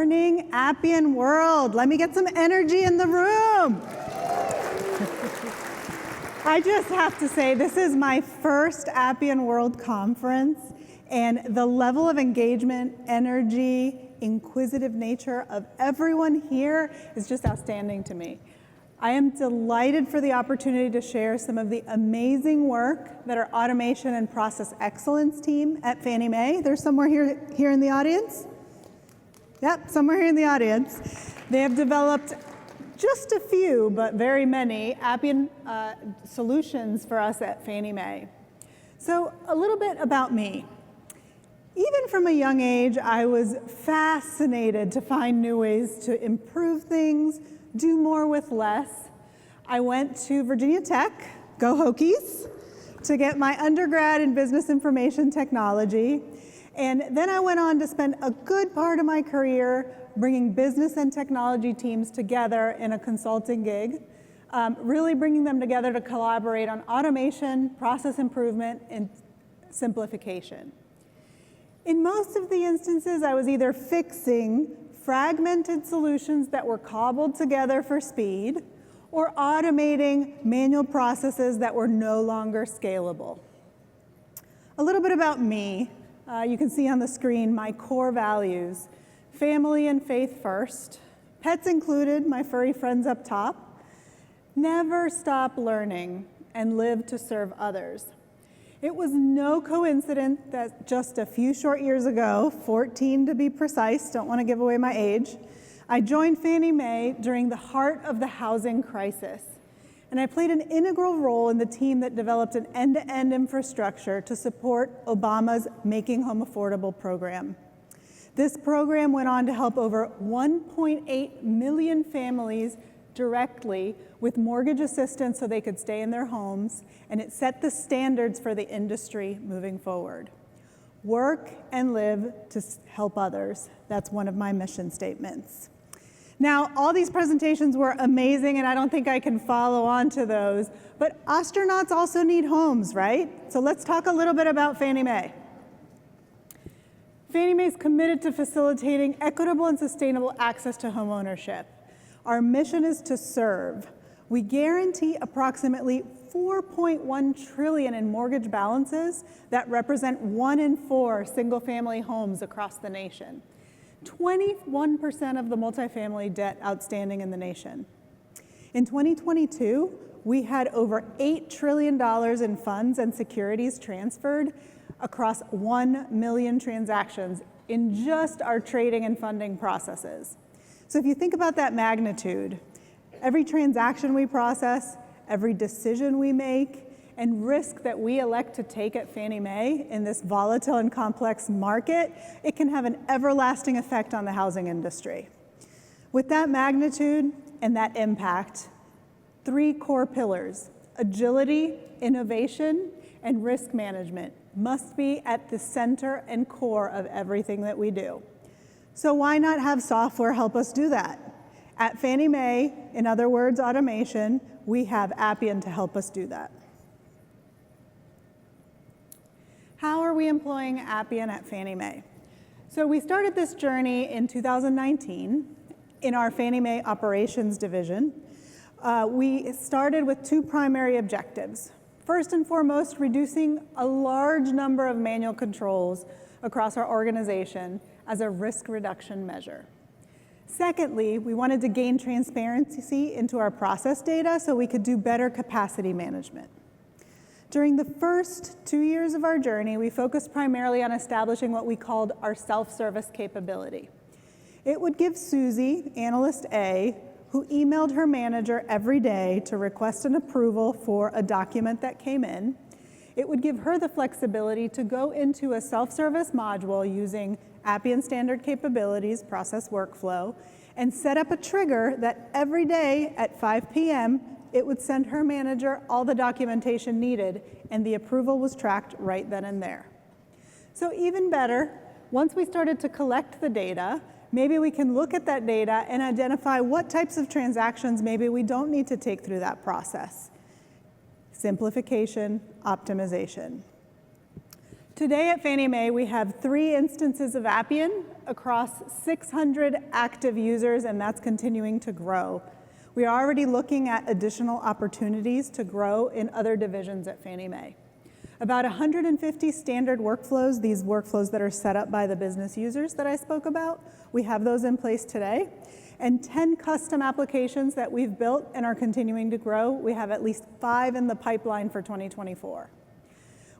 morning, Appian world. Let me get some energy in the room. I just have to say, this is my first Appian World Conference, and the level of engagement, energy, inquisitive nature of everyone here is just outstanding to me. I am delighted for the opportunity to share some of the amazing work that our automation and process excellence team at Fannie Mae, there's somewhere here in the audience? Yep, somewhere here in the audience. They have developed just a few, but very many, Appian solutions for us at Fannie Mae. So a little bit about me. Even from a young age, I was fascinated to find new ways to improve things, do more with less. I went to Virginia Tech, go Hokies, to get my undergrad in business information technology. And then I went on to spend a good part of my career bringing business and technology teams together in a consulting gig, really bringing them together to collaborate on automation, process improvement, and simplification. In most of the instances, I was either fixing fragmented solutions that were cobbled together for speed, or automating manual processes that were no longer scalable. A little bit about me. You can see on the screen my core values: family and faith first, pets included, my furry friends up top, never stop learning, and live to serve others. It was no coincidence that just a few short years ago, 14 to be precise, don't want to give away my age, I joined Fannie Mae during the heart of the housing crisis. And I played an integral role in the team that developed an end-to-end infrastructure to support Obama's Making Home Affordable program. This program went on to help over 1.8 million families directly with mortgage assistance so they could stay in their homes, and it set the standards for the industry moving forward. Work and live to help others. That's one of my mission statements. Now, all these presentations were amazing, and I don't think I can follow on to those, but astronauts also need homes, right? So let's talk a little bit about Fannie Mae. Fannie Mae is committed to facilitating equitable and sustainable access to home ownership. Our mission is to serve. We guarantee approximately $4.1 trillion in mortgage balances that represent 1 in 4 single-family homes across the nation. 21% of the multifamily debt outstanding in the nation. In 2022, we had over $8 trillion in funds and securities transferred across 1 million transactions in just our trading and funding processes. So if you think about that magnitude, every transaction we process, every decision we make, and risk that we elect to take at Fannie Mae in this volatile and complex market, it can have an everlasting effect on the housing industry. With that magnitude and that impact, 3 core pillars: agility, innovation, and risk management must be at the center and core of everything that we do. So why not have software help us do that? At Fannie Mae, in other words, automation, we have Appian to help us do that. How are we employing Appian at Fannie Mae? So we started this journey in 2019 in our Fannie Mae operations division. We started with 2 primary objectives. First and foremost, reducing a large number of manual controls across our organization as a risk reduction measure. Secondly, we wanted to gain transparency into our process data so we could do better capacity management. During the first 2 years of our journey, we focused primarily on establishing what we called our self-service capability. It would give Susie, Analyst A, who emailed her manager every day to request an approval for a document that came in, it would give her the flexibility to go into a self-service module using Appian standard capabilities, process workflow, and set up a trigger that every day at 5 p.m., it would send her manager all the documentation needed, and the approval was tracked right then and there. So even better, once we started to collect the data, maybe we can look at that data and identify what types of transactions maybe we don't need to take through that process. Simplification, optimization. Today at Fannie Mae, we have 3 instances of Appian across 600 active users, and that's continuing to grow. We are already looking at additional opportunities to grow in other divisions at Fannie Mae. About 150 standard workflows, these workflows that are set up by the business users that I spoke about, we have those in place today. And 10 custom applications that we've built and are continuing to grow. We have at least 5 in the pipeline for 2024.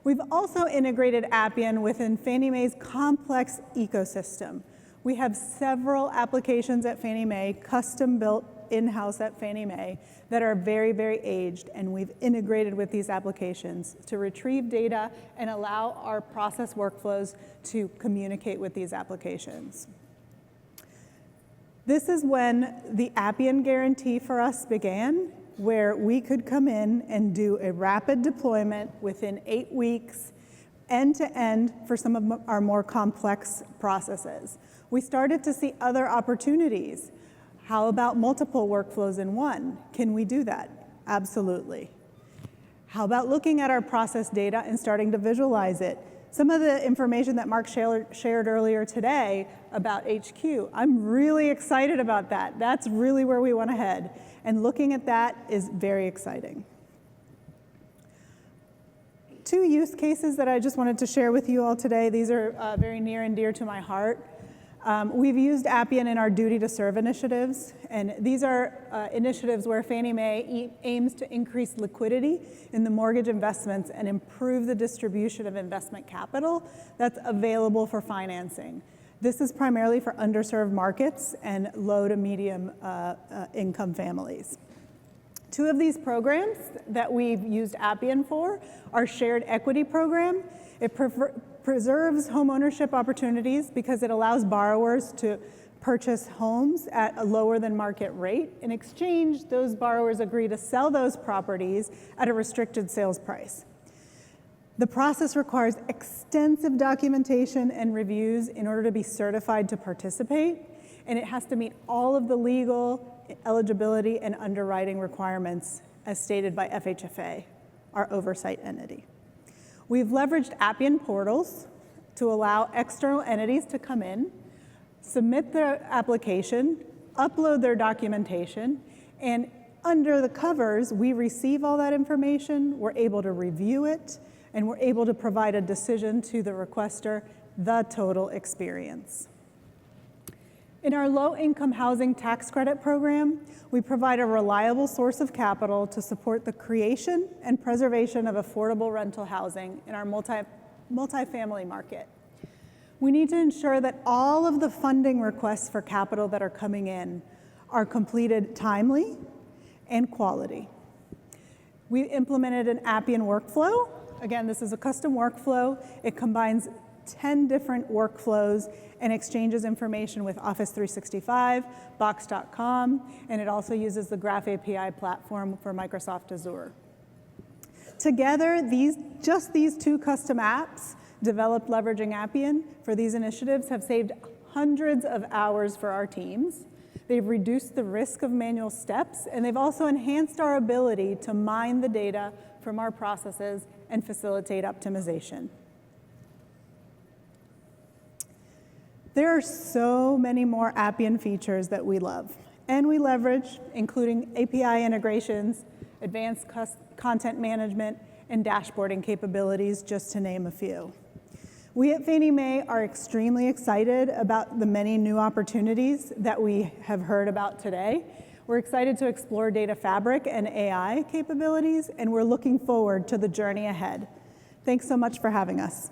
We've also integrated Appian within Fannie Mae's complex ecosystem. We have several applications at Fannie Mae, custom built in-house at Fannie Mae, that are very, very aged, and we've integrated with these applications to retrieve data and allow our process workflows to communicate with these applications. This is when the Appian guarantee for us began, where we could come in and do a rapid deployment within 8 weeks, end to end, for some of our more complex processes. We started to see other opportunities. How about multiple workflows in one? Can we do that? Absolutely. How about looking at our process data and starting to visualize it? Some of the information that Mark shared earlier today about HQ, I'm really excited about that. That's really where we want to head. And looking at that is very exciting. 2 use cases that I just wanted to share with you all today. These are very near and dear to my heart. We've used Appian in our duty to serve initiatives, and these are initiatives where Fannie Mae aims to increase liquidity in the mortgage investments and improve the distribution of investment capital that's available for financing. This is primarily for underserved markets and low to medium income families. 2 of these programs that we've used Appian for are shared equity program. It preserves homeownership opportunities because it allows borrowers to purchase homes at a lower than market rate. In exchange, those borrowers agree to sell those properties at a restricted sales price. The process requires extensive documentation and reviews in order to be certified to participate, and it has to meet all of the legal, eligibility, and underwriting requirements as stated by FHFA, our oversight entity. We've leveraged Appian portals to allow external entities to come in, submit their application, upload their documentation, and under the covers, we receive all that information, we're able to review it, and we're able to provide a decision to the requester, the total experience. In our low-income housing tax credit program, we provide a reliable source of capital to support the creation and preservation of affordable rental housing in our multifamily market. We need to ensure that all of the funding requests for capital that are coming in are completed timely and quality. We implemented an Appian workflow. Again, this is a custom workflow. It combines 10 different workflows and exchanges information with Office 365, Box.com, and it also uses the Graph API platform for Microsoft Azure. Together, just these 2 custom apps developed leveraging Appian for these initiatives have saved hundreds of hours for our teams. They've reduced the risk of manual steps, and they've also enhanced our ability to mine the data from our processes and facilitate optimization. There are so many more Appian features that we love and we leverage, including API integrations, advanced content management, and dashboarding capabilities, just to name a few. We at Fannie Mae are extremely excited about the many new opportunities that we have heard about today. We're excited to explore data fabric and AI capabilities, and we're looking forward to the journey ahead. Thanks so much for having us.